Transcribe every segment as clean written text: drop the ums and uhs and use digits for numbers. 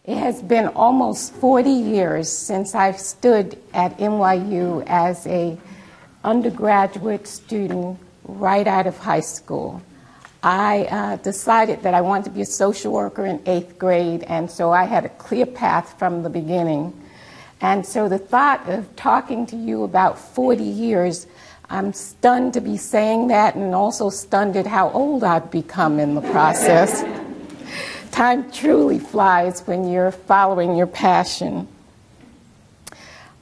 It has been almost 40 years since I stood at NYU as an undergraduate student right out of high school. I decided that I wanted to be a social worker in 8th grade, and so I had a clear path from the beginning. And so the thought of talking to you about 40 years, I'm stunned to be saying that, and also stunned at how old I've become in the process. Time truly flies when you're following your passion.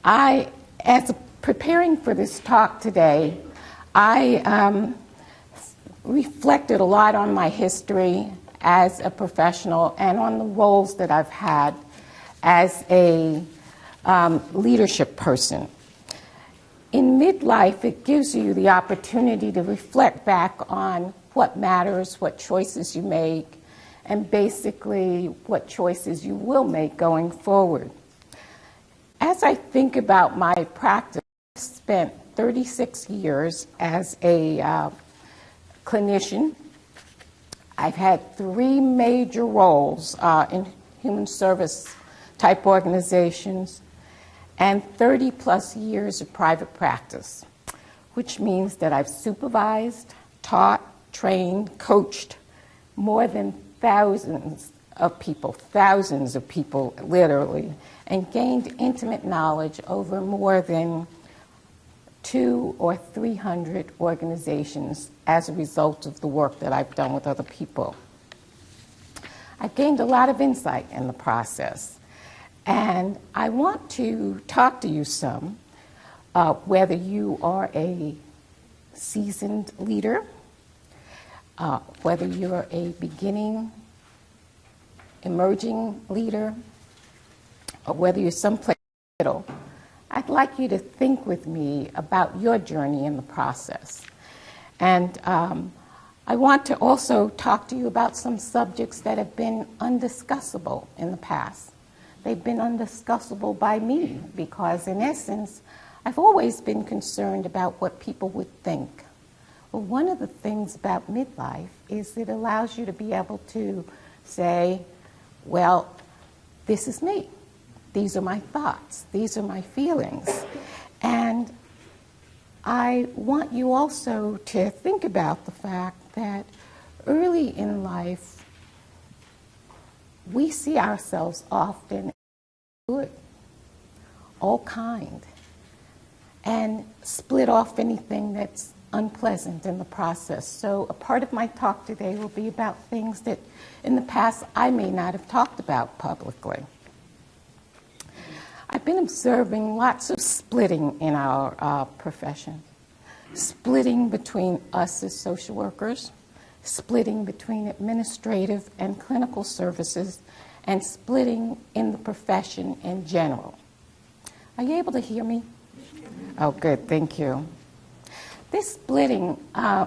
As preparing for this talk today, I reflected a lot on my history as a professional and on the roles that I've had as a leadership person. In midlife, it gives you the opportunity to reflect back on what matters, what choices you make, and basically what choices you will make going forward. As I think about my practice, I spent 36 years as a clinician. I've had 3 major roles in human service type organizations and 30 plus years of private practice, which means that I've supervised, taught, trained, coached more than thousands of people literally, and gained intimate knowledge over more than 200 or 300 organizations as a result of the work that I've done with other people. I've gained a lot of insight in the process, and I want to talk to you some, whether you are a seasoned leader, whether you're a beginning, emerging leader, or whether you're someplace in the middle. I'd like you to think with me about your journey in the process. And I want to also talk to you about some subjects that have been undiscussable in the past. They've been undiscussable by me because, in essence, I've always been concerned about what people would think. Well, one of the things about midlife is it allows you to be able to say, well, this is me. These are my thoughts. These are my feelings. And I want you also to think about the fact that early in life, we see ourselves often good, all kind, and split off anything that's unpleasant in the process. So a part of my talk today will be about things that in the past I may not have talked about publicly. I've been observing lots of splitting in our profession. Splitting between us as social workers, splitting between administrative and clinical services, and splitting in the profession in general. Are you able to hear me? Oh, good, thank you. This splitting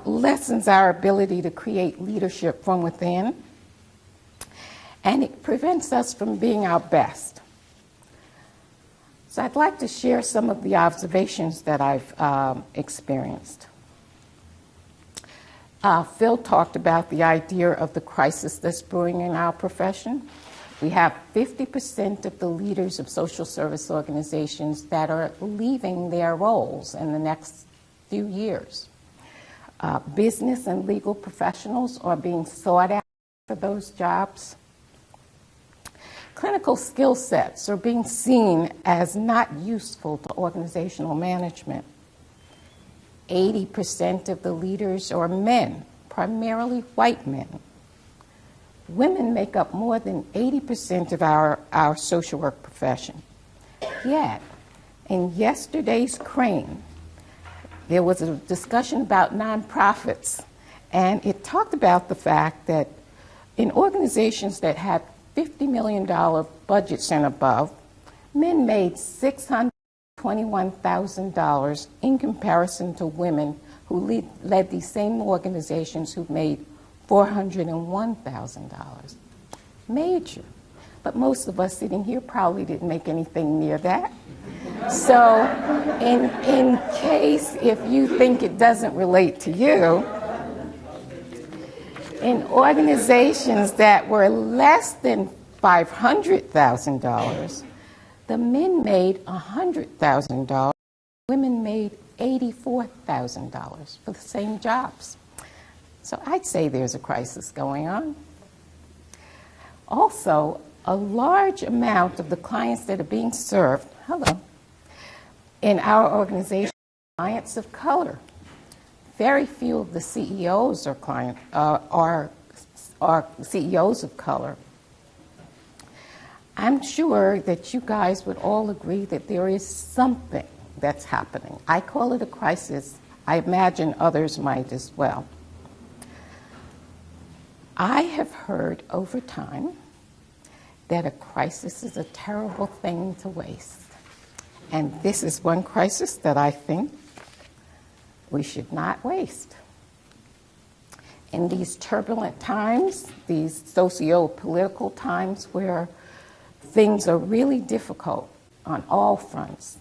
lessens our ability to create leadership from within, and it prevents us from being our best. So I'd like to share some of the observations that I've experienced. Phil talked about the idea of the crisis that's brewing in our profession. We have 50% of the leaders of social service organizations that are leaving their roles in the next few years. Business and legal professionals are being sought out for those jobs. Clinical skill sets are being seen as not useful to organizational management. 80% of the leaders are men, primarily white men. Women make up more than 80% of our social work profession. Yet, in yesterday's Crane, there was a discussion about nonprofits, and it talked about the fact that in organizations that had $50 million budgets and above, men made $621,000 in comparison to women who led these same organizations who made $401,000. Major. But most of us sitting here probably didn't make anything near that. So in case if you think it doesn't relate to you, in organizations that were less than $500,000, the men made $100,000, women made $84,000 for the same jobs. So I'd say there's a crisis going on. Also, a large amount of the clients that are being served, in our organization are clients of color. Very few of the CEOs are CEOs of color. I'm sure that you guys would all agree that there is something that's happening. I call it a crisis. I imagine others might as well. I have heard over time that a crisis is a terrible thing to waste. And this is one crisis that I think we should not waste. In these turbulent times, these socio-political times where things are really difficult on all fronts,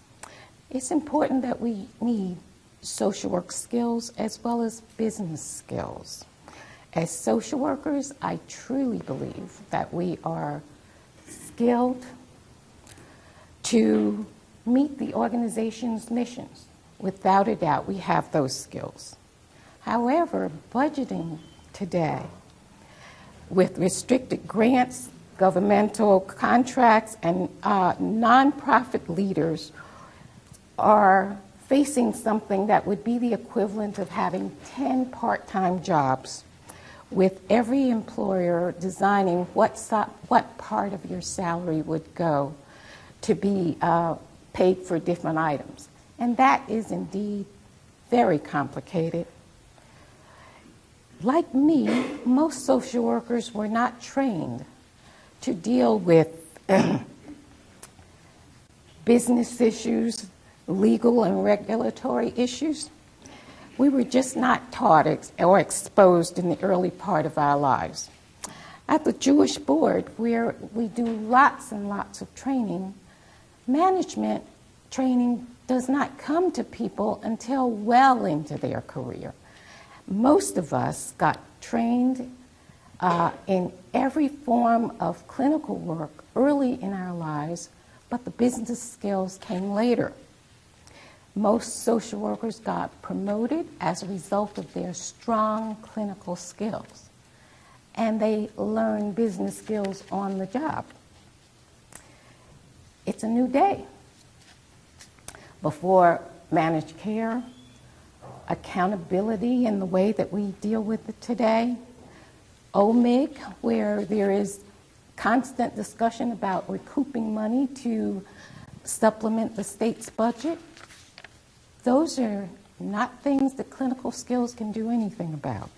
it's important that we need social work skills as well as business skills. As social workers, I truly believe that we are skilled to meet the organization's missions. Without a doubt, we have those skills. However, budgeting today, with restricted grants, governmental contracts, and nonprofit leaders are facing something that would be the equivalent of having 10 part-time jobs, with every employer designing what part of your salary would go to be paid for different items. And that is indeed very complicated. Like me, most social workers were not trained to deal with business issues, legal and regulatory issues. We were just not taught or exposed in the early part of our lives. At the Jewish Board, where we do lots and lots of training, management training does not come to people until well into their career. Most of us got trained in every form of clinical work early in our lives, but the business skills came later. Most social workers got promoted as a result of their strong clinical skills, and they learned business skills on the job. It's a new day. Before managed care, accountability in the way that we deal with it today, OMIG, where there is constant discussion about recouping money to supplement the state's budget, those are not things that clinical skills can do anything about.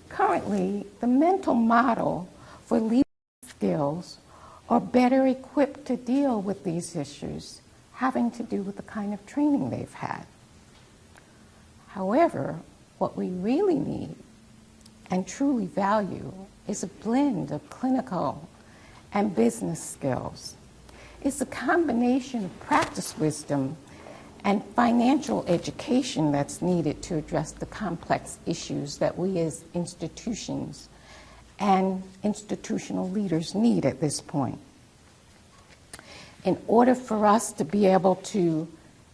Currently, the mental model for leadership skills are better equipped to deal with these issues having to do with the kind of training they've had. However, what we really need and truly value is a blend of clinical and business skills. It's a combination of practice wisdom and financial education that's needed to address the complex issues that we as institutions and institutional leaders need at this point. In order for us to be able to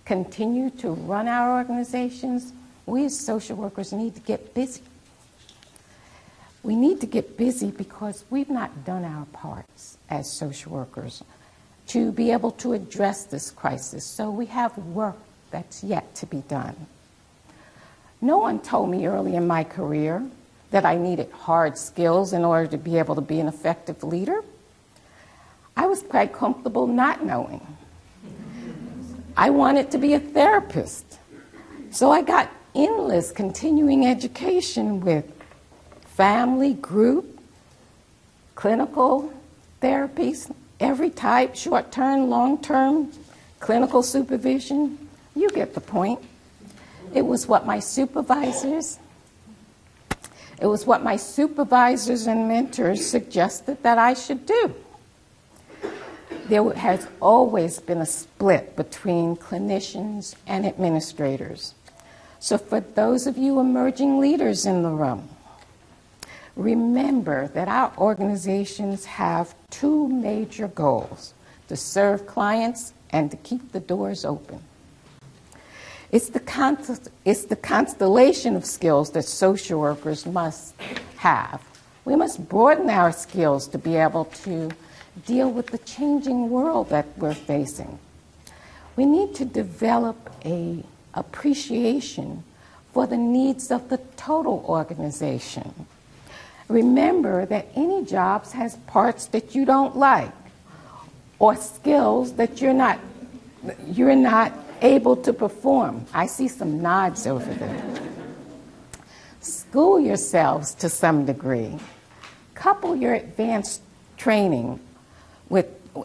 continue to run our organizations, we as social workers need to get busy. We need to get busy because we've not done our parts as social workers to be able to address this crisis. So we have work that's yet to be done. No one told me early in my career that I needed hard skills in order to be able to be an effective leader. I was quite comfortable not knowing. I wanted to be a therapist. So I got endless continuing education with family, group, clinical therapies, every type, short-term, long-term, clinical supervision. You get the point. It was what my supervisors and mentors suggested that I should do. There has always been a split between clinicians and administrators. So for those of you emerging leaders in the room, Remember that our organizations have two major goals: to serve clients and to keep the doors open. It's the constellation of skills that social workers must have. We must broaden our skills to be able to deal with the changing world that we're facing. We need to develop an appreciation for the needs of the total organization. Remember that any job has parts that you don't like or skills that you're not able to perform. I see some nods over there. School yourselves to some degree. Couple your advanced training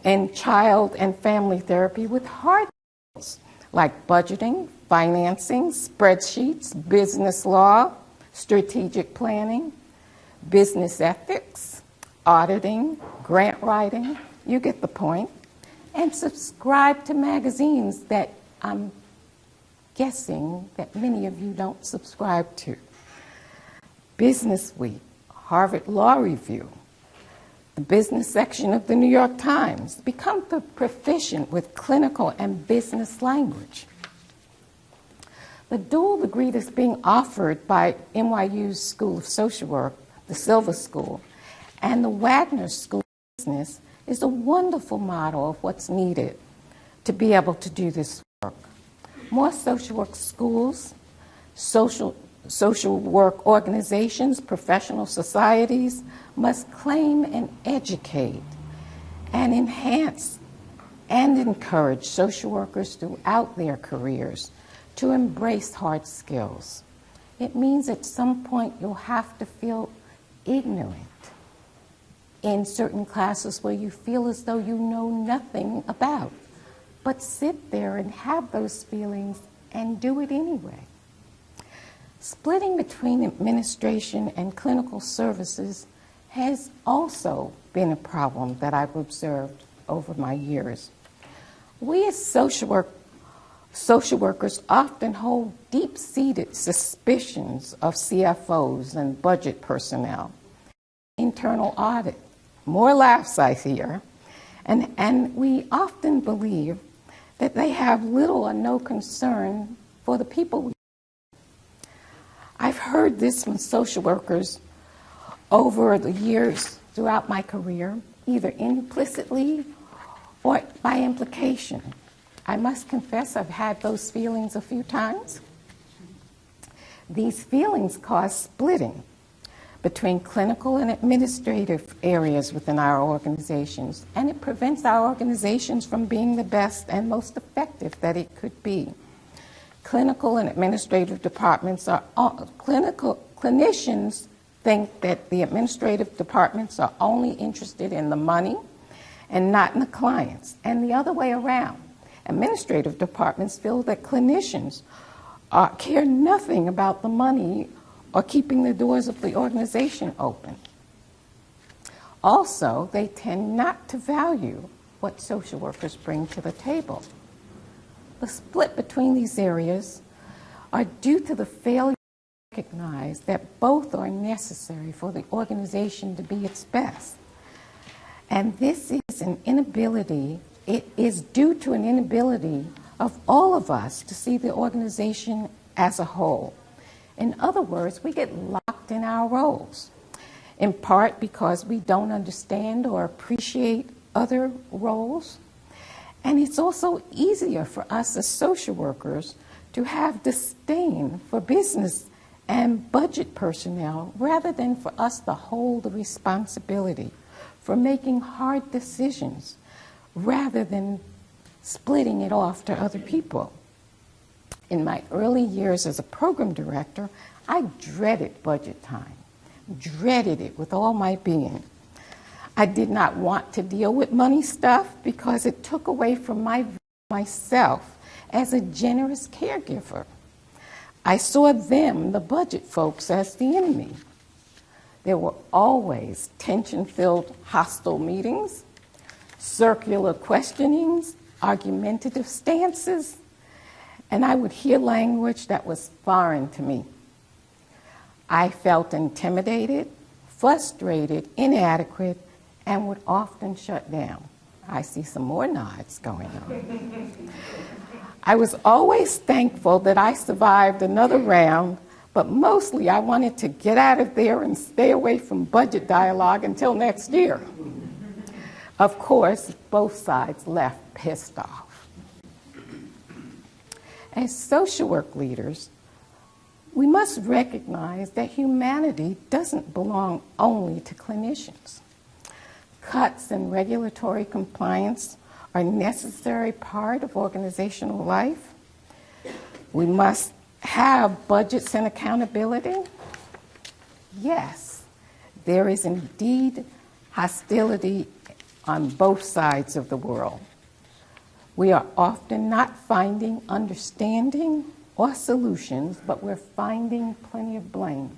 in child and family therapy with hard skills like budgeting, financing, spreadsheets, business law, strategic planning, business ethics, auditing, grant writing. You get the point. And subscribe to magazines that I'm guessing that many of you don't subscribe to. Business Week, Harvard Law Review, the business section of the New York Times. Become proficient with clinical and business language. The dual degree that's being offered by NYU's School of Social Work, the Silver School, and the Wagner School of Business is a wonderful model of what's needed to be able to do this work. More social work schools, social work organizations, professional societies must claim and educate and enhance and encourage social workers throughout their careers to embrace hard skills. It means at some point you'll have to feel ignorant in certain classes where you feel as though you know nothing about. But sit there and have those feelings and do it anyway. Splitting between administration and clinical services has also been a problem that I've observed over my years. We as social workers often hold deep-seated suspicions of CFOs and budget personnel, internal audit. More laughs I hear. And we often believe that they have little or no concern for the people. I've heard this from social workers over the years throughout my career, either implicitly or by implication. I must confess I've had those feelings a few times. These feelings cause splitting between clinical and administrative areas within our organizations, and it prevents our organizations from being the best and most effective that it could be. Clinical and administrative departments clinicians think that the administrative departments are only interested in the money and not in the clients, and the other way around. Administrative departments feel that clinicians care nothing about the money or keeping the doors of the organization open. Also, they tend not to value what social workers bring to the table. The split between these areas are due to the failure to recognize that both are necessary for the organization to be its best. And this is it is due to an inability of all of us to see the organization as a whole. In other words, we get locked in our roles, in part because we don't understand or appreciate other roles. And it's also easier for us as social workers to have disdain for business and budget personnel rather than for us to hold the responsibility for making hard decisions rather than splitting it off to other people. In my early years as a program director, I dreaded budget time, dreaded it with all my being. I did not want to deal with money stuff because it took away from myself as a generous caregiver. I saw them, the budget folks, as the enemy. There were always tension-filled, hostile meetings, circular questionings, argumentative stances, and I would hear language that was foreign to me. I felt intimidated, frustrated, inadequate, and would often shut down. I see some more nods going on. I was always thankful that I survived another round, but mostly I wanted to get out of there and stay away from budget dialogue until next year. Of course, both sides left pissed off. As social work leaders, we must recognize that humanity doesn't belong only to clinicians. Cuts in regulatory compliance are a necessary part of organizational life. We must have budgets and accountability. Yes, there is indeed hostility on both sides of the world. We are often not finding understanding or solutions, but we're finding plenty of blame.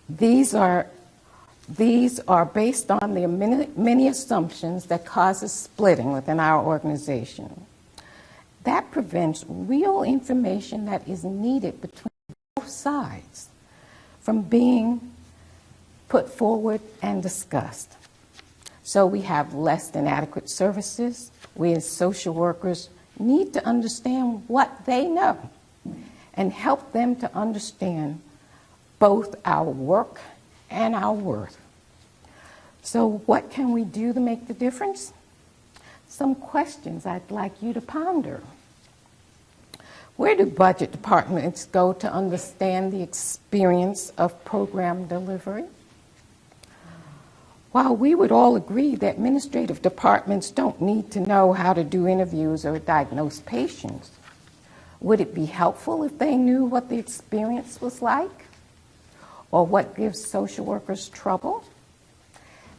These are based on the many assumptions that causes splitting within our organization. That prevents real information that is needed between both sides from being put forward and discussed. So we have less than adequate services. We as social workers need to understand what they know and help them to understand both our work and our worth. So what can we do to make the difference? Some questions I'd like you to ponder. Where do budget departments go to understand the experience of program delivery? While we would all agree that administrative departments don't need to know how to do interviews or diagnose patients, would it be helpful if they knew what the experience was like or what gives social workers trouble?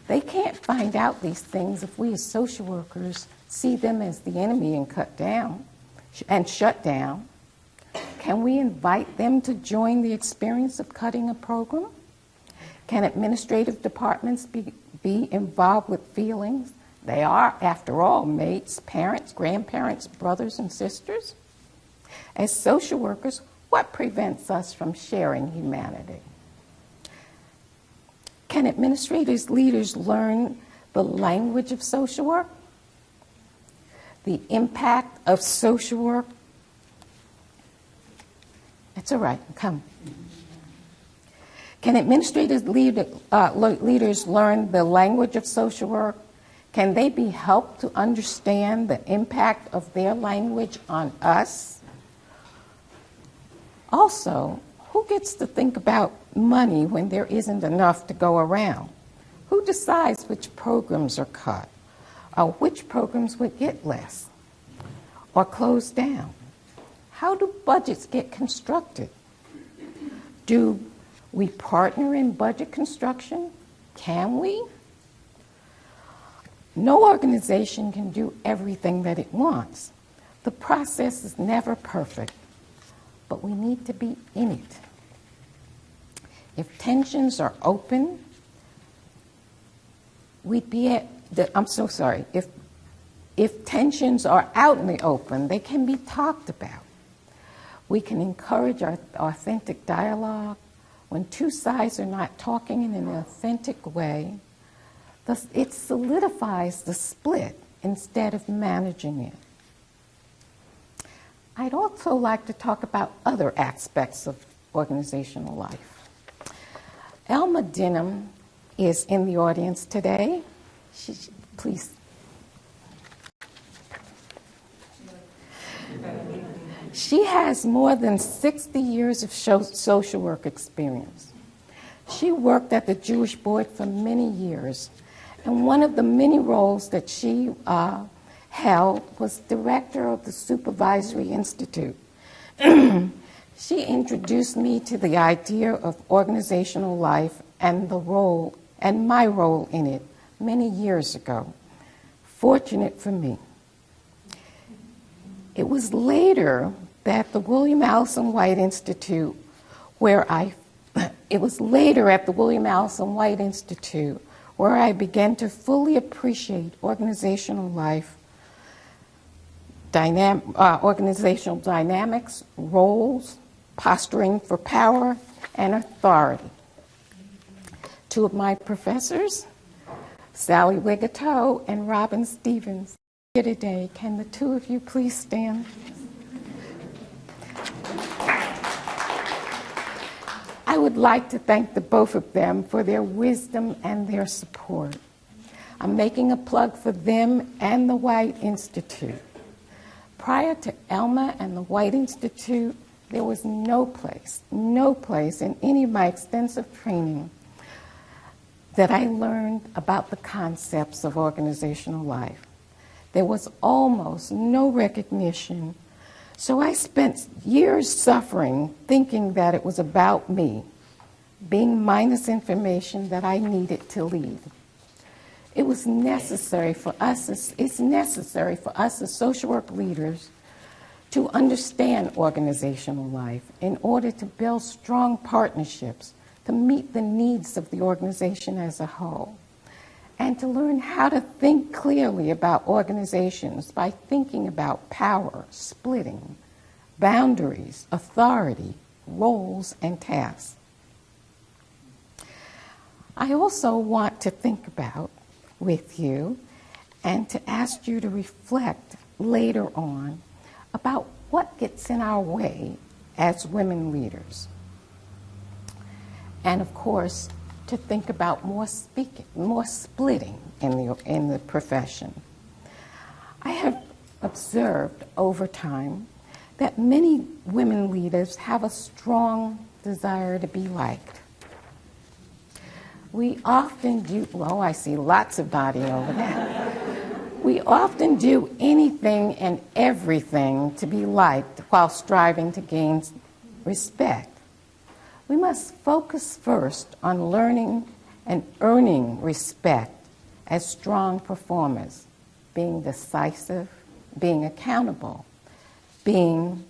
They can't find out these things if we as social workers see them as the enemy and shut down. Can we invite them to join the experience of cutting a program? Can administrative departments be involved with feelings? They are, after all, mates, parents, grandparents, brothers and sisters. As social workers, what prevents us from sharing humanity? Can administrators, leaders learn the language of social work? The impact of social work? It's all right, come. Can administrators, leaders learn the language of social work? Can they be helped to understand the impact of their language on us? Also, who gets to think about money when there isn't enough to go around? Who decides which programs are cut, or which programs would get less or closed down? How do budgets get constructed? Do we partner in budget construction? Can we? No organization can do everything that it wants. The process is never perfect, but we need to be in it. If tensions are open, we'd be at the, I'm so sorry, if tensions are out in the open, they can be talked about. We can encourage our authentic dialogue. When two sides are not talking in an authentic way, it solidifies the split instead of managing it. I'd also like to talk about other aspects of organizational life. Elma Denham is in the audience today. Please. She has more than 60 years of social work experience. She worked at the Jewish Board for many years, and one of the many roles that she held was director of the Supervisory Institute. She introduced me to the idea of organizational life and my role in it many years ago. Fortunate for me. It was later that the William Allison White Institute where I began to fully appreciate organizational life, organizational dynamics, roles, posturing for power and authority. two of my professors, Sally Ligato and Robin Stevens, here today. Can the two of you please stand? I would like to thank the both of them for their wisdom and their support. I'm making a plug for them and the White Institute. Prior to Elma and the White Institute, there was no place in any of my extensive training that I learned about the concepts of organizational life. There was almost no recognition, so I spent years suffering, thinking that it was about me, being minus information that I needed to lead. It was necessary for us, it's necessary for us as social work leaders to understand organizational life in order to build strong partnerships to meet the needs of the organization as a whole, and to learn how to think clearly about organizations by thinking about power, splitting, boundaries, authority, roles, and tasks. I also want to think about with you and to ask you to reflect later on about what gets in our way as women leaders. And of course, to think about more splitting in the profession. I have observed over time that many women leaders have a strong desire to be liked. We often do, well, I see lots of nodding over there. We often do anything and everything to be liked while striving to gain respect. We must focus first on learning and earning respect as strong performers, being decisive, being accountable, being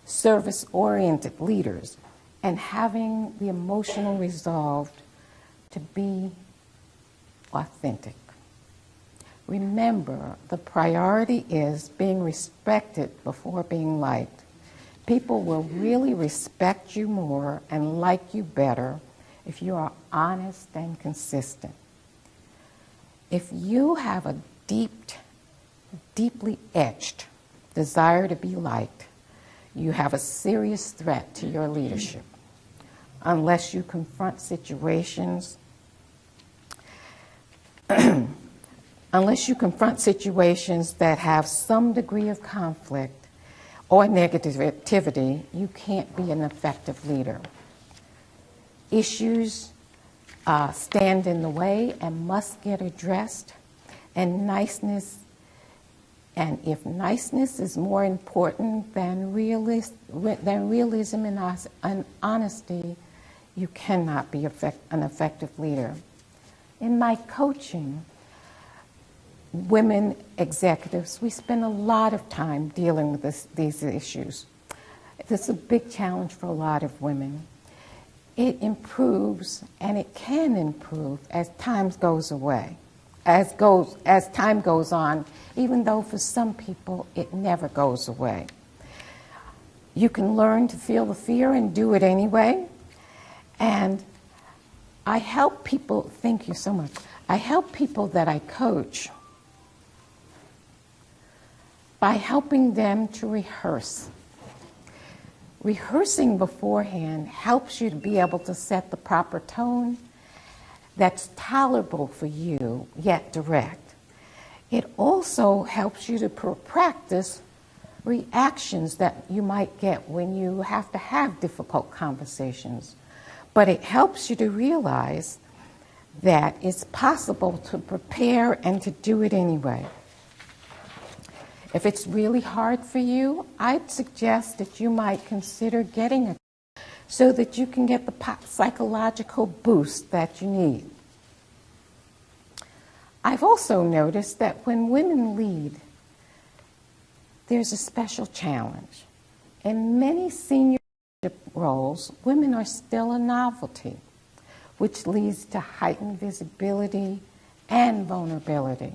service-oriented leaders, and having the emotional resolve to be authentic. Remember, the priority is being respected before being liked. People will really respect you more and like you better if you are honest and consistent. If you have a deeply etched desire to be liked, you have a serious threat to your leadership unless you confront situations that have some degree of conflict or negativity. You can't be an effective leader. Issues stand in the way and must get addressed, and if niceness is more important than realism and honesty, you cannot be an effective leader. In my coaching, women executives, we spend a lot of time dealing with these issues. This is a big challenge for a lot of women. It improves, and it can improve as time goes on, even though for some people it never goes away. You can learn to feel the fear and do it anyway. And I help people, thank you so much, I help people that I coach by helping them to rehearse. Rehearsing beforehand helps you to be able to set the proper tone that's tolerable for you, yet direct. It also helps you to practice reactions that you might get when you have to have difficult conversations. But it helps you to realize that it's possible to prepare and to do it anyway. If it's really hard for you, I'd suggest that you might consider getting a so that you can get the psychological boost that you need. I've also noticed that when women lead, there's a special challenge. In many senior roles, women are still a novelty, which leads to heightened visibility and vulnerability.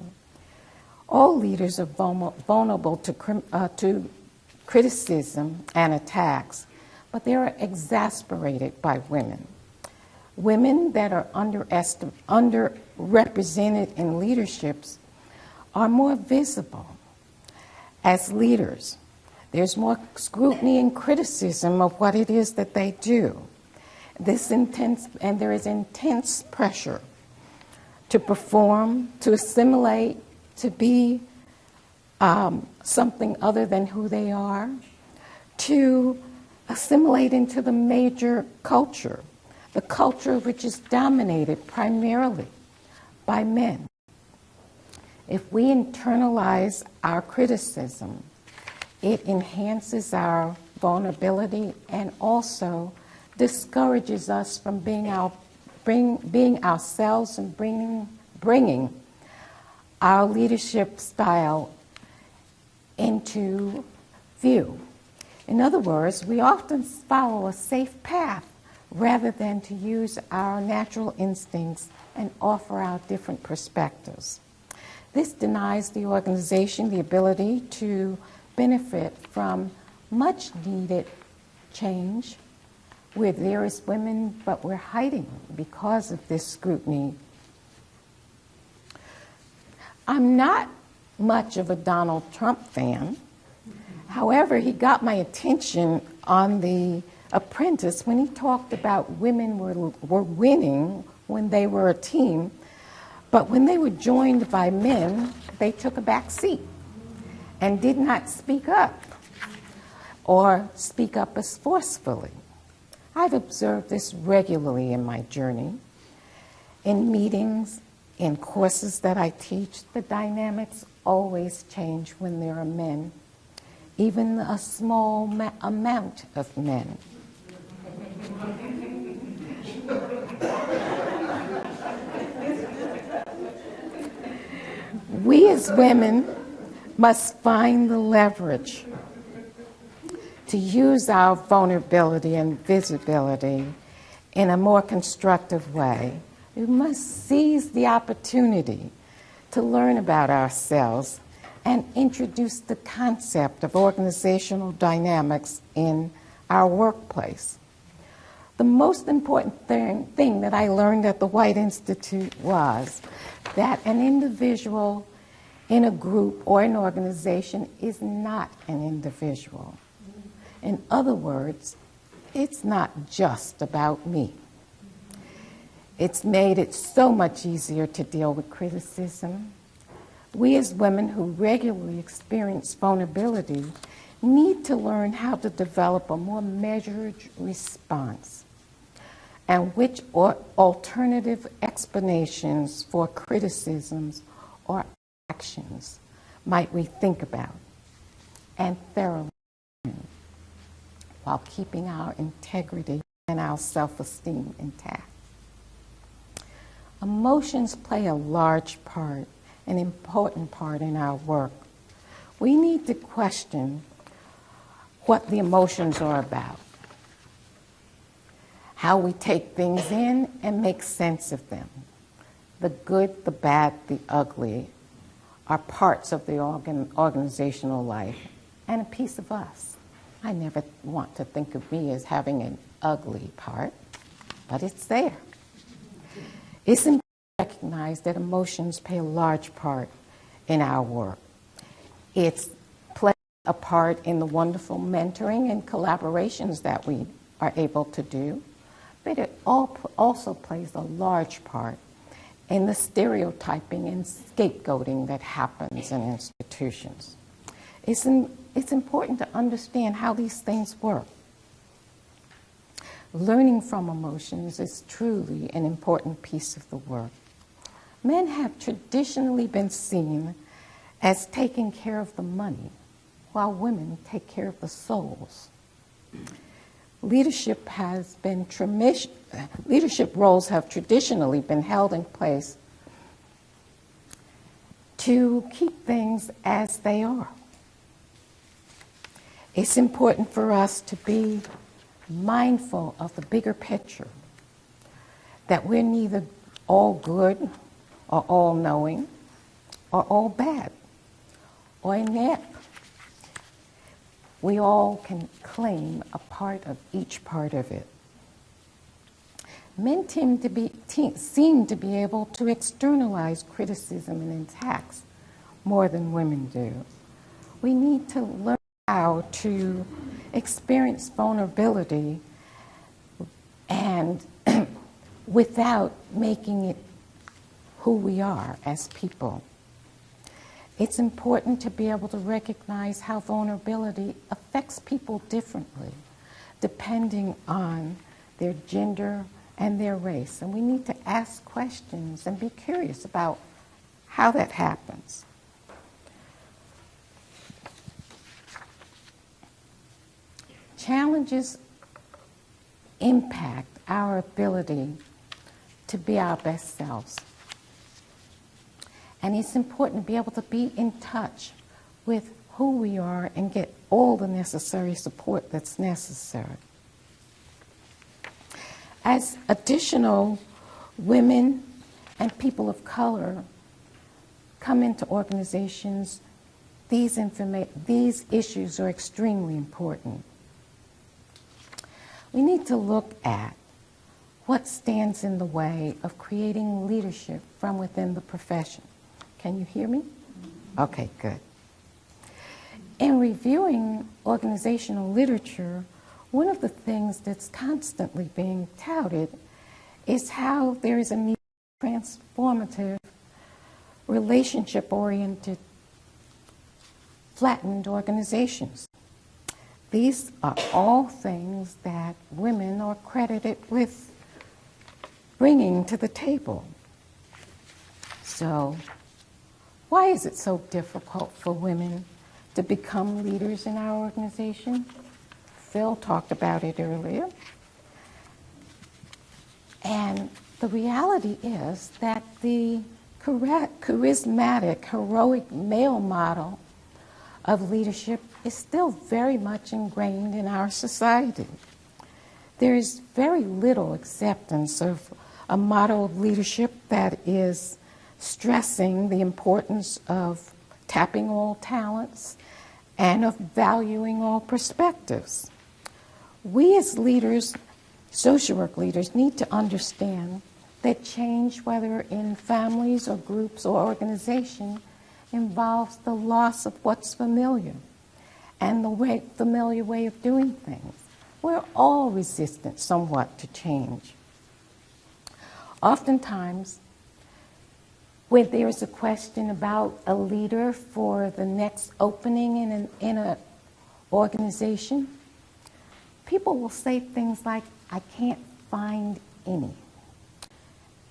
All leaders are vulnerable to criticism and attacks, but they are exasperated by women. Women that are underrepresented in leaderships are more visible as leaders. There's more scrutiny and criticism of what it is that they do. There is intense pressure to perform, to assimilate, to be something other than who they are, to assimilate into the major culture, the culture which is dominated primarily by men. If we internalize our criticism, it enhances our vulnerability and also discourages us from being ourselves and bringing our leadership style into view. In other words, we often follow a safe path rather than to use our natural instincts and offer out different perspectives. This denies the organization the ability to benefit from much needed change. We're there as women, but we're hiding because of this scrutiny. I'm not much of a Donald Trump fan. However, he got my attention on The Apprentice when he talked about women were winning when they were a team, but when they were joined by men, they took a back seat and did not speak up or speak up as forcefully. I've observed this regularly in my journey. In meetings, in courses that I teach, the dynamics always change when there are men, even a small amount of men. We as women must find the leverage to use our vulnerability and visibility in a more constructive way. We must seize the opportunity to learn about ourselves and introduce the concept of organizational dynamics in our workplace. The most important thing that I learned at the White Institute was that an individual in a group or an organization is not an individual. In other words, it's not just about me. It's made it so much easier to deal with criticism. We as women who regularly experience vulnerability need to learn how to develop a more measured response and which alternative explanations for criticisms or actions might we think about and thoroughly while keeping our integrity and our self-esteem intact. Emotions play a large part, an important part in our work. We need to question what the emotions are about, how we take things in and make sense of them. The good, the bad, the ugly are parts of the organizational life and a piece of us. I never want to think of me as having an ugly part, but it's there. It's important to recognize that emotions play a large part in our work. It's played a part in the wonderful mentoring and collaborations that we are able to do, but it also plays a large part in the stereotyping and scapegoating that happens in institutions. It's important to understand how these things work. Learning from emotions is truly an important piece of the work. Men have traditionally been seen as taking care of the money, while women take care of the souls. Leadership roles have traditionally been held in place to keep things as they are. It's important for us to be mindful of the bigger picture, that we're neither all good or all knowing or all bad or inept. We all can claim a part of each part of it. Men seem to be able to externalize criticism and attacks more than women do. We need to learn how to experience vulnerability and without making it who we are as people. It's important to be able to recognize how vulnerability affects people differently, depending on their gender and their race. And we need to ask questions and be curious about how that happens. Challenges impact our ability to be our best selves. And it's important to be able to be in touch with who we are and get all the necessary support that's necessary. As additional women and people of color come into organizations, these issues are extremely important. We need to look at what stands in the way of creating leadership from within the profession. Can you hear me? Okay, good. In reviewing organizational literature, one of the things that's constantly being touted is how there is a need for transformative, relationship-oriented, flattened organizations. These are all things that women are credited with bringing to the table. So, why is it so difficult for women to become leaders in our organization? Phil talked about it earlier. And the reality is that the charismatic, heroic male model of leadership is still very much ingrained in our society. There is very little acceptance of a model of leadership that is stressing the importance of tapping all talents and of valuing all perspectives. We as leaders, social work leaders, need to understand that change, whether in families or groups or organizations, involves the loss of what's familiar and the familiar way of doing things. We're all resistant somewhat to change. Oftentimes, when there is a question about a leader for the next opening in an organization, people will say things like, "I can't find any."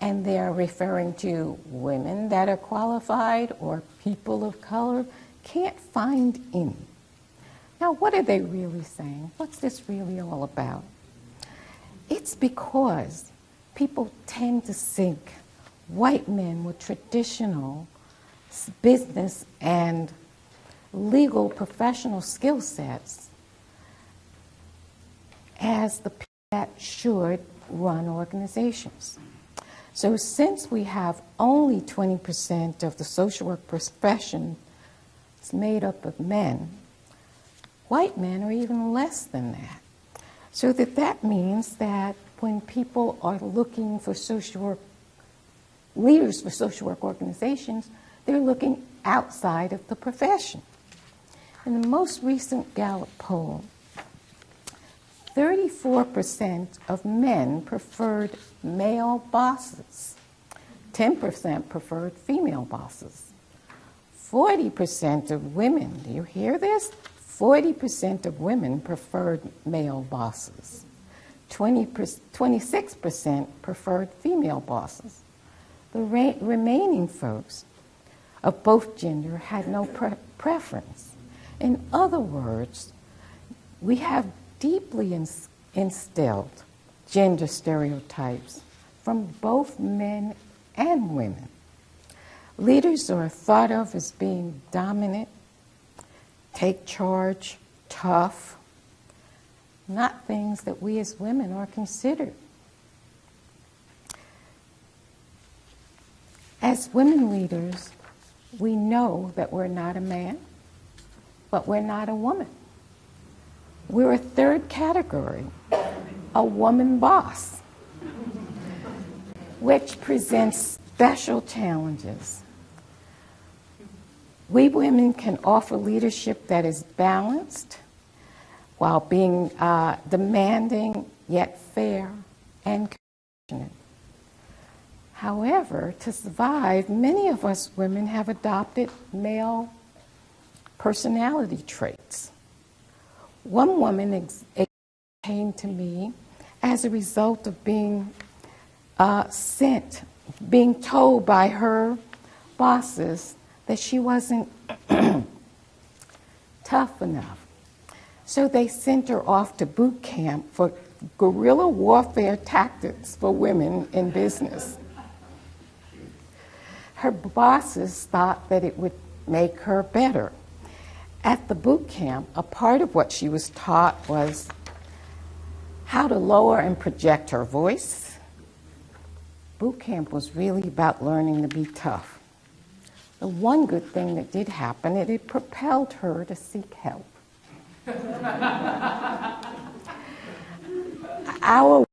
And they're referring to women that are qualified or people of color. Can't find any. Now, what are they really saying? What's this really all about? It's because people tend to think white men with traditional business and legal professional skill sets as the people that should run organizations. So since we have only 20% of the social work profession is made up of men, white men are even less than that. So that means that when people are looking for social work, leaders for social work organizations, they're looking outside of the profession. In the most recent Gallup poll, 34% of men preferred male bosses, 10% preferred female bosses, 40% of women, do you hear this? 40% of women preferred male bosses, 26% preferred female bosses. The remaining folks of both gender had no preference. In other words, we have deeply instilled gender stereotypes from both men and women. Leaders are thought of as being dominant, take charge, tough, not things that we as women are considered. As women leaders, we know that we're not a man, but we're not a woman. We're a third category, a woman boss. which presents special challenges. We women can offer leadership that is balanced while being demanding yet fair and compassionate. However, to survive, many of us women have adopted male personality traits. One woman came to me as a result of being told by her bosses that she wasn't tough enough. So they sent her off to boot camp for guerrilla warfare tactics for women in business. Her bosses thought that it would make her better. At the boot camp, a part of what she was taught was how to lower and project her voice. Boot camp was really about learning to be tough. The one good thing that did happen, it propelled her to seek help. Our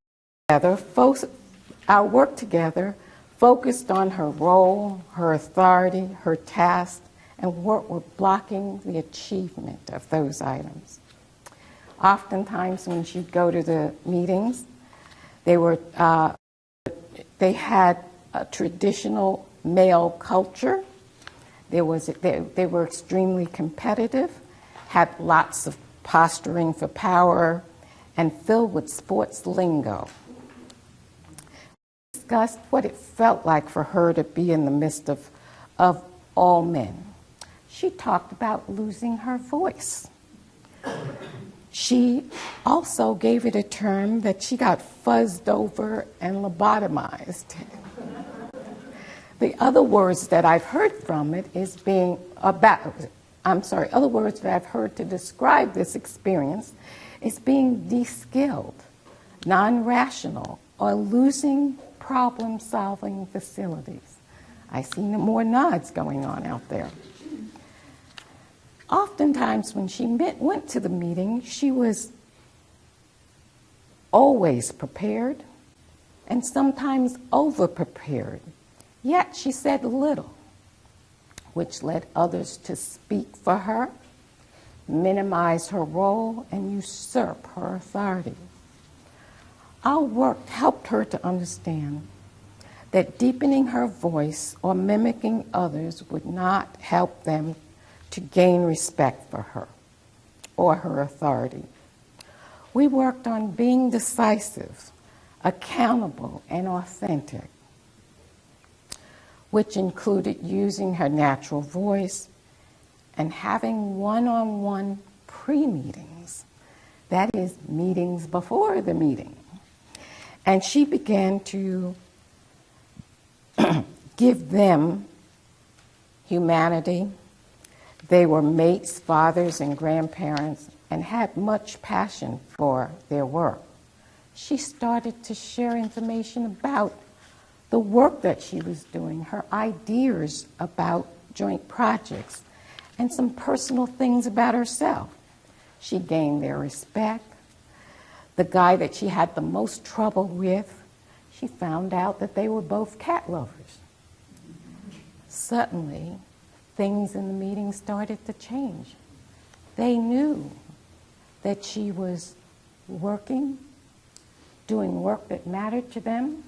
work together focused on her role, her authority, her task, and what were blocking the achievement of those items. Oftentimes when she'd go to the meetings, they had a traditional male culture. They were extremely competitive, had lots of posturing for power, and filled with sports lingo. We discussed what it felt like for her to be in the midst of all men. She talked about losing her voice. She also gave it a term that she got fuzzed over and lobotomized. The other words that I've heard from it is other words that I've heard to describe this experience is being de-skilled, non-rational, or losing problem-solving facilities. I see more nods going on out there. Oftentimes when she went to the meeting, she was always prepared and sometimes over-prepared. Yet she said little, which led others to speak for her, minimize her role, and usurp her authority. Our work helped her to understand that deepening her voice or mimicking others would not help them to gain respect for her or her authority. We worked on being decisive, accountable, and authentic, which included using her natural voice and having one-on-one pre-meetings, that is, meetings before the meeting. And she began to give them humanity. They were mates, fathers, and grandparents, and had much passion for their work. She started to share information about the work that she was doing, her ideas about joint projects, and some personal things about herself. She gained their respect. The guy that she had the most trouble with, she found out that they were both cat lovers. Suddenly, things in the meeting started to change. They knew that she was working, doing work that mattered to them,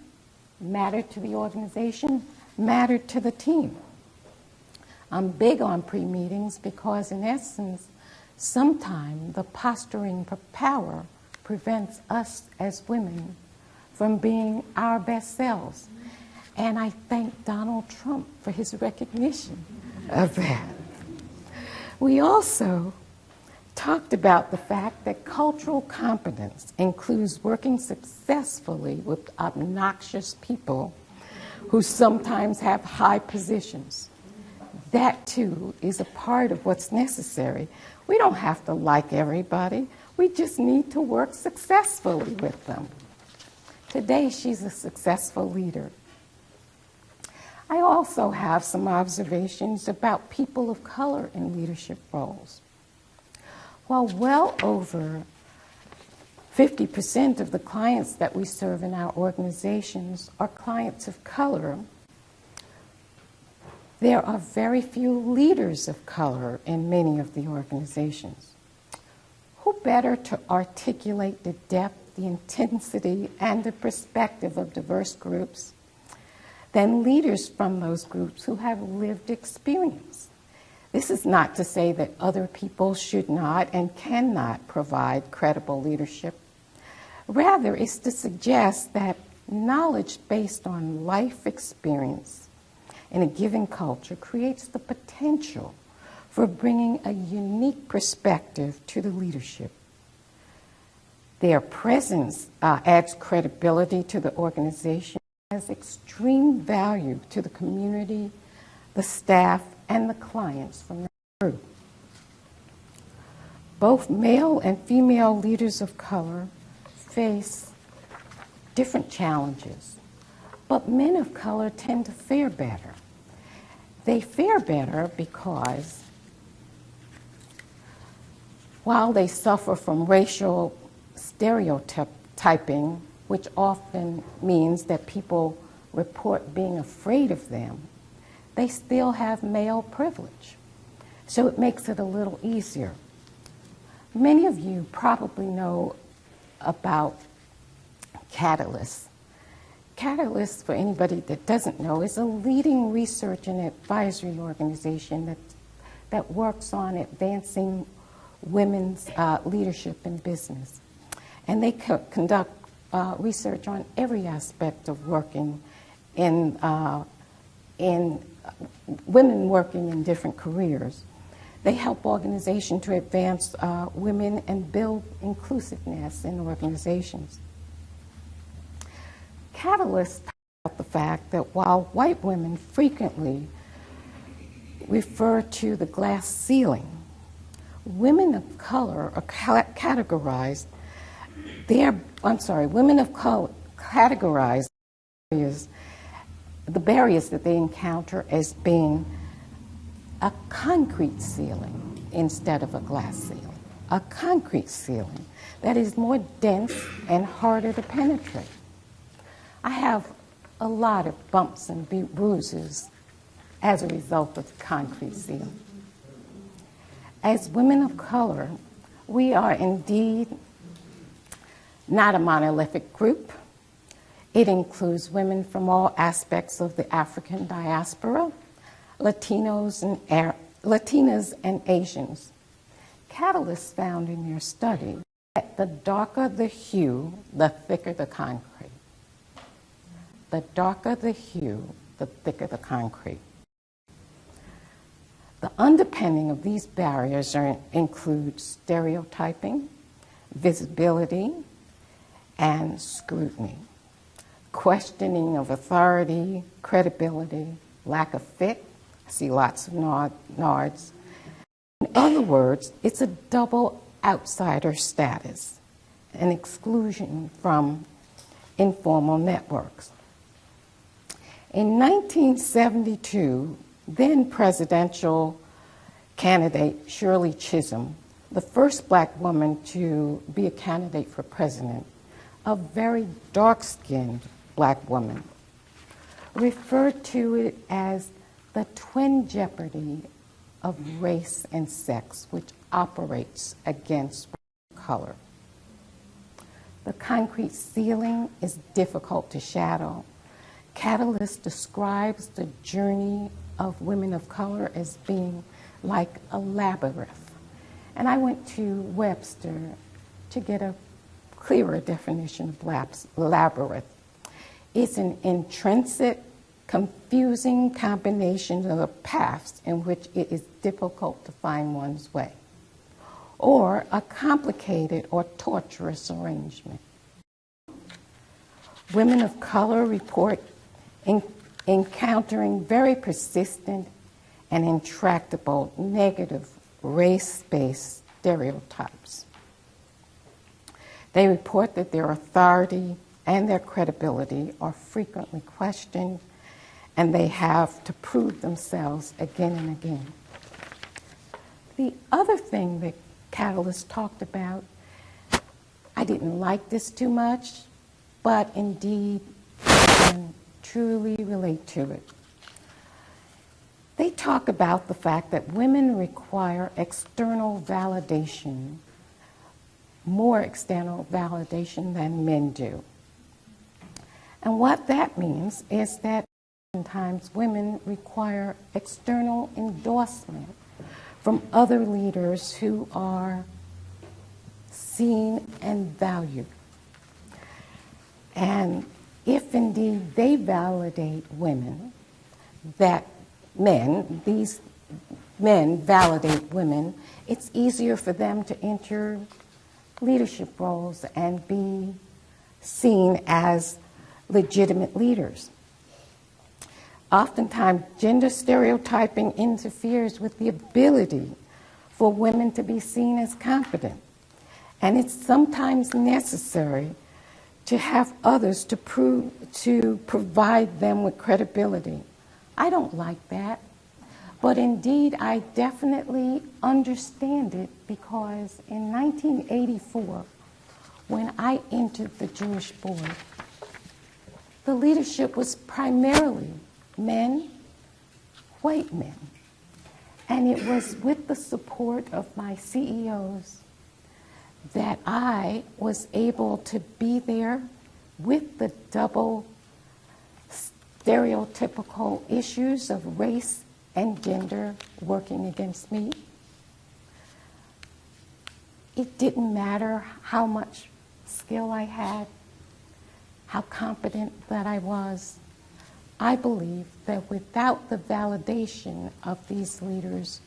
mattered to the organization, mattered to the team. I'm big on pre-meetings because, in essence, sometimes the posturing for power prevents us as women from being our best selves. And I thank Donald Trump for his recognition of that. We also talked about the fact that cultural competence includes working successfully with obnoxious people who sometimes have high positions. That, too, is a part of what's necessary. We don't have to like everybody. We just need to work successfully with them. Today, she's a successful leader. I also have some observations about people of color in leadership roles. While well over 50% of the clients that we serve in our organizations are clients of color. There are very few leaders of color in many of the organizations. Who better to articulate the depth, the intensity, and the perspective of diverse groups than leaders from those groups who have lived experience? This is not to say that other people should not and cannot provide credible leadership. Rather, it's to suggest that knowledge based on life experience in a given culture creates the potential for bringing a unique perspective to the leadership. Their presence adds credibility to the organization, has extreme value to the community, the staff, and the clients from the group. Both male and female leaders of color face different challenges, but men of color tend to fare better. They fare better because while they suffer from racial stereotyping, which often means that people report being afraid of them, they still have male privilege. So it makes it a little easier. Many of you probably know about Catalyst. Catalyst, for anybody that doesn't know, is a leading research and advisory organization that works on advancing women's leadership in business. And they conduct research on every aspect of working in women working in different careers. They help organizations to advance women and build inclusiveness in organizations. Catalyst talks about the fact that while white women frequently refer to the glass ceiling, women of color are categorized. Women of color categorize the barriers that they encounter as being a concrete ceiling instead of a glass ceiling. A concrete ceiling that is more dense and harder to penetrate. I have a lot of bumps and bruises as a result of the concrete ceiling. As women of color, we are indeed not a monolithic group. It includes women from all aspects of the African diaspora, Latinas and Asians. Catalyst found in their study that the darker the hue, the thicker the concrete. The darker the hue, the thicker the concrete. The underpinning of these barriers include stereotyping, visibility, and scrutiny, questioning of authority, credibility, lack of fit. I see lots of nods. In other words, it's a double outsider status, an exclusion from informal networks. In 1972, then presidential candidate Shirley Chisholm, the first black woman to be a candidate for president, a very dark-skinned black woman, referred to it as the twin jeopardy of race and sex, which operates against color. The concrete ceiling is difficult to shadow. Catalyst describes the journey of women of color as being like a labyrinth. And I went to Webster to get a clearer definition of labyrinth. It's an intrinsic, confusing combination of paths in which it is difficult to find one's way, or a complicated or tortuous arrangement. Women of color report encountering very persistent and intractable negative race-based stereotypes. They report that their authority and their credibility are frequently questioned, and they have to prove themselves again and again. The other thing that Catalyst talked about, I did wouldn't like this too much, but indeed I can truly relate to it. They talk about the fact that women require external validation, more external validation than men do. And what that means is that sometimes women require external endorsement from other leaders who are seen and valued. And if indeed they validate women, that these men validate women, it's easier for them to enter leadership roles and be seen as legitimate leaders. Oftentimes, gender stereotyping interferes with the ability for women to be seen as competent. And it's sometimes necessary to have others to provide them with credibility. I don't like that. But indeed, I definitely understand it because in 1984, when I entered the Jewish board, the leadership was primarily men, white men. And it was with the support of my CEOs that I was able to be there with the double stereotypical issues of race and gender working against me. It didn't matter how much skill I had, how competent that I was. I believe that without the validation of these leaders,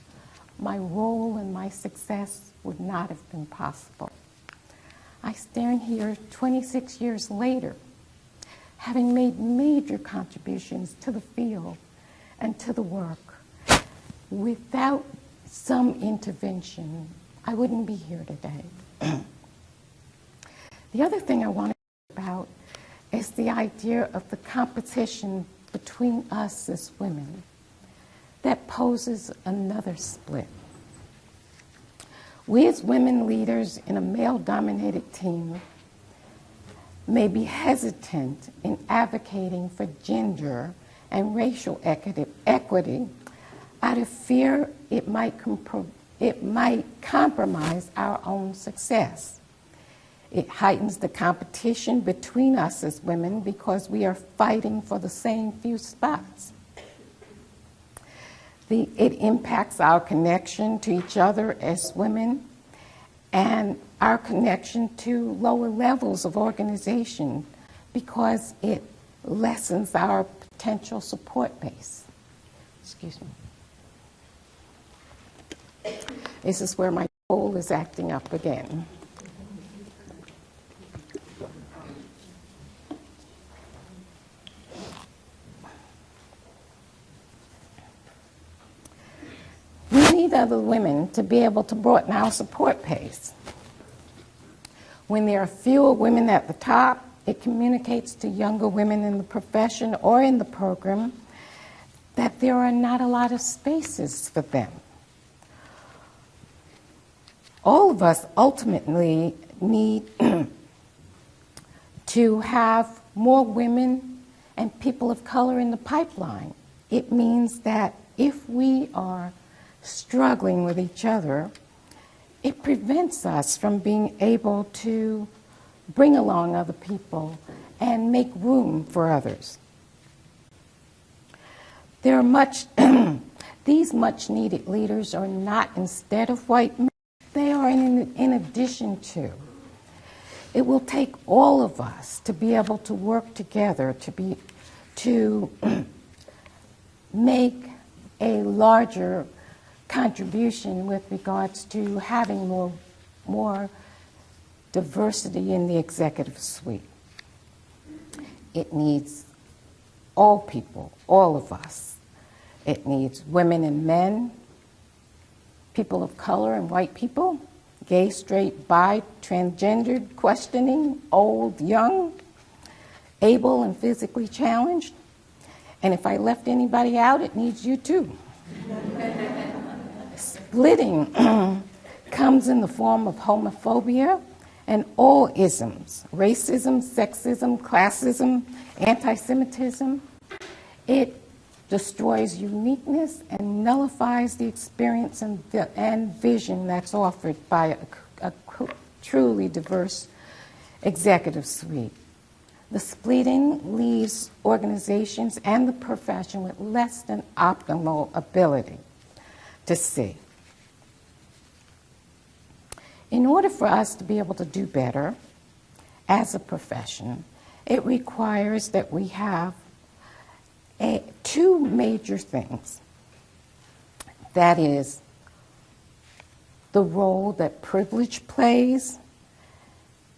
my role and my success would not have been possible. I stand here 26 years later, having made major contributions to the field and to the work. Without some intervention, I wouldn't be here today. The other thing I want to talk about is the idea of the competition between us as women that poses another split. We as women leaders in a male-dominated team may be hesitant in advocating for gender and racial equity out of fear it might compromise our own success. It heightens the competition between us as women because we are fighting for the same few spots. It impacts our connection to each other as women and our connection to lower levels of organization because it lessens our potential support base. Excuse me. This is where my pole is acting up again. We need other women to be able to broaden our support base. When there are fewer women at the top, it communicates to younger women in the profession or in the program that there are not a lot of spaces for them. All of us ultimately need to have more women and people of color in the pipeline. It means that if we are struggling with each other, it prevents us from being able to bring along other people and make room for others. There are these much needed leaders are not instead of white men, they are in addition to. It will take all of us to be able to work together to make a larger contribution with regards to having more diversity in the executive suite. It needs all people, all of us. It needs women and men, people of color and white people, gay, straight, bi, transgendered, questioning, old, young, able and physically challenged. And if I left anybody out, it needs you too. Splitting comes in the form of homophobia and all isms, racism, sexism, classism, anti-Semitism. It destroys uniqueness and nullifies the experience and vision that's offered by a truly diverse executive suite. The splitting leaves organizations and the profession with less than optimal ability to see. In order for us to be able to do better as a profession, it requires that we have two major things. That is, the role that privilege plays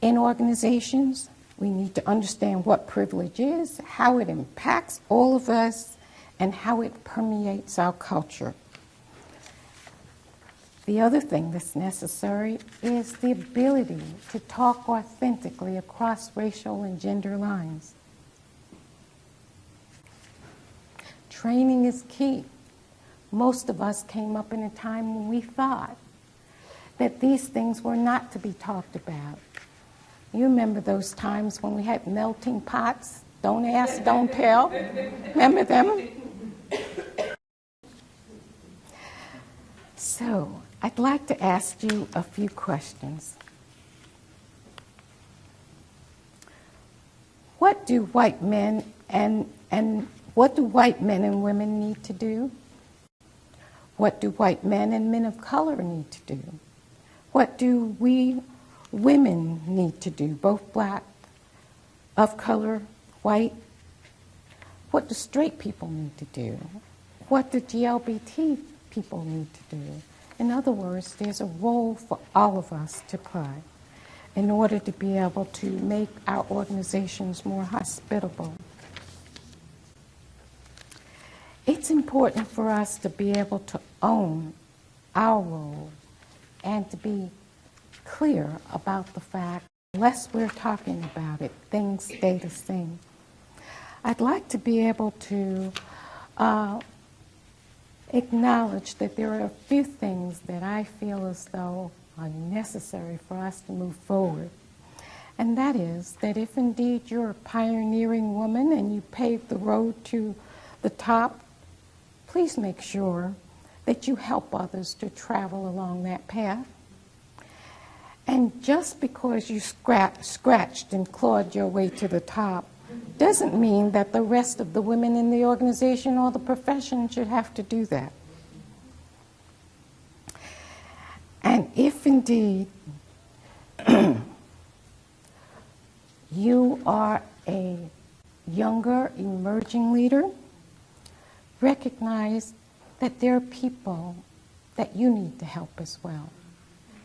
in organizations. We need to understand what privilege is, how it impacts all of us, and how it permeates our culture. The other thing that's necessary is the ability to talk authentically across racial and gender lines. Training is key. Most of us came up in a time when we thought that these things were not to be talked about. You remember those times when we had melting pots? Don't ask, don't tell. Remember them? So, I'd like to ask you a few questions. What do white men and what do white men and women need to do? What do white men and men of color need to do? What do we women need to do, both black, of color, white? What do straight people need to do? What do LGBT people need to do? In other words, there's a role for all of us to play in order to be able to make our organizations more hospitable. It's important for us to be able to own our role and to be clear about the fact, unless we're talking about it, things stay the same. I'd like to be able to acknowledge that there are a few things that I feel as though are necessary for us to move forward. And that is that if indeed you're a pioneering woman and you pave the road to the top, please make sure that you help others to travel along that path. And just because you scratched and clawed your way to the top doesn't mean that the rest of the women in the organization or the profession should have to do that. And if indeed you are a younger, emerging leader, recognize that there are people that you need to help as well.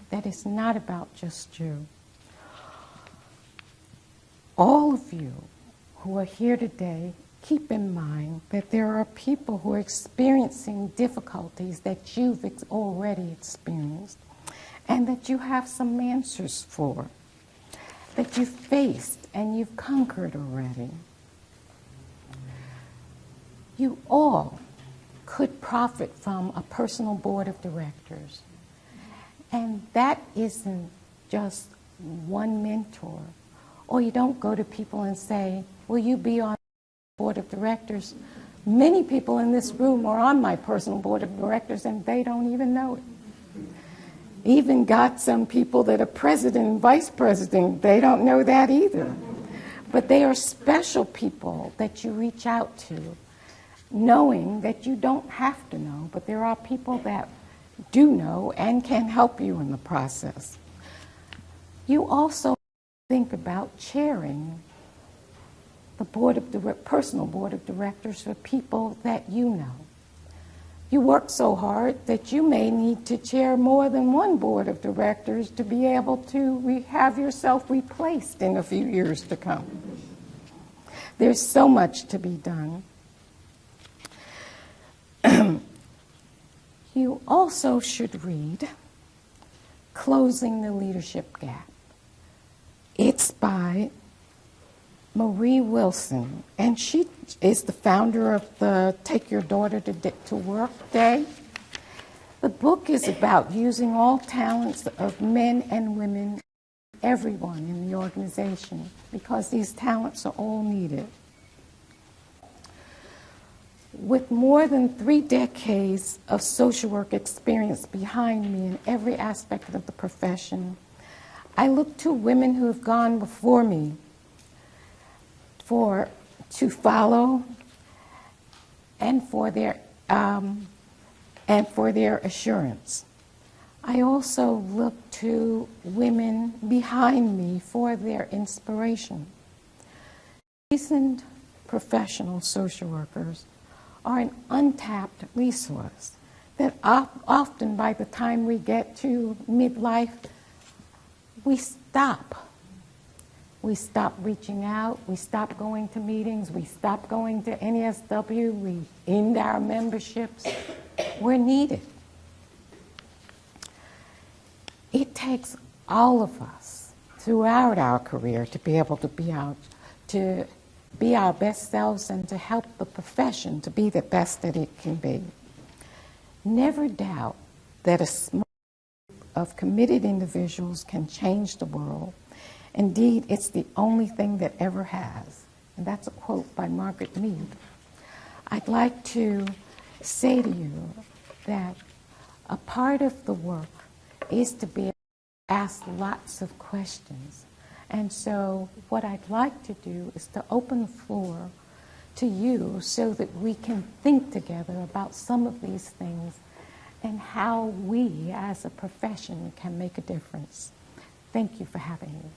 That it's not about just you. All of you who are here today, keep in mind that there are people who are experiencing difficulties that you've already experienced and that you have some answers for, that you've faced and you've conquered already. You all could profit from a personal board of directors. And that isn't just one mentor. Or you don't go to people and say, will you be on the board of directors? Many people in this room are on my personal board of directors and they don't even know it. Even got some people that are president and vice president, they don't know that either. But they are special people that you reach out to, knowing that you don't have to know, but there are people that do know and can help you in the process. You also think about chairing the personal board of directors for people that you know. You work so hard that you may need to chair more than one board of directors to be able to have yourself replaced in a few years to come. There's so much to be done. You also should read Closing the Leadership Gap. It's by Marie Wilson, and she is the founder of the Take Your Daughter to Work Day. The book is about using all talents of men and women everyone in the organization, because these talents are all needed. With more than 3 decades of social work experience behind me in every aspect of the profession, I look to women who have gone before me to follow and for their assurance. I also look to women behind me for their inspiration. Seasoned professional social workers are an untapped resource that often by the time we get to midlife, we stop. We stop reaching out, we stop going to meetings, we stop going to NSW, we end our memberships. We're needed. It takes all of us throughout our career to be able to be our best selves and to help the profession to be the best that it can be. Never doubt that a small group of committed individuals can change the world. Indeed, it's the only thing that ever has. And that's a quote by Margaret Mead. I'd like to say to you that a part of the work is to be able to ask lots of questions. And so what I'd like to do is to open the floor to you so that we can think together about some of these things and how we as a profession can make a difference. Thank you for having me.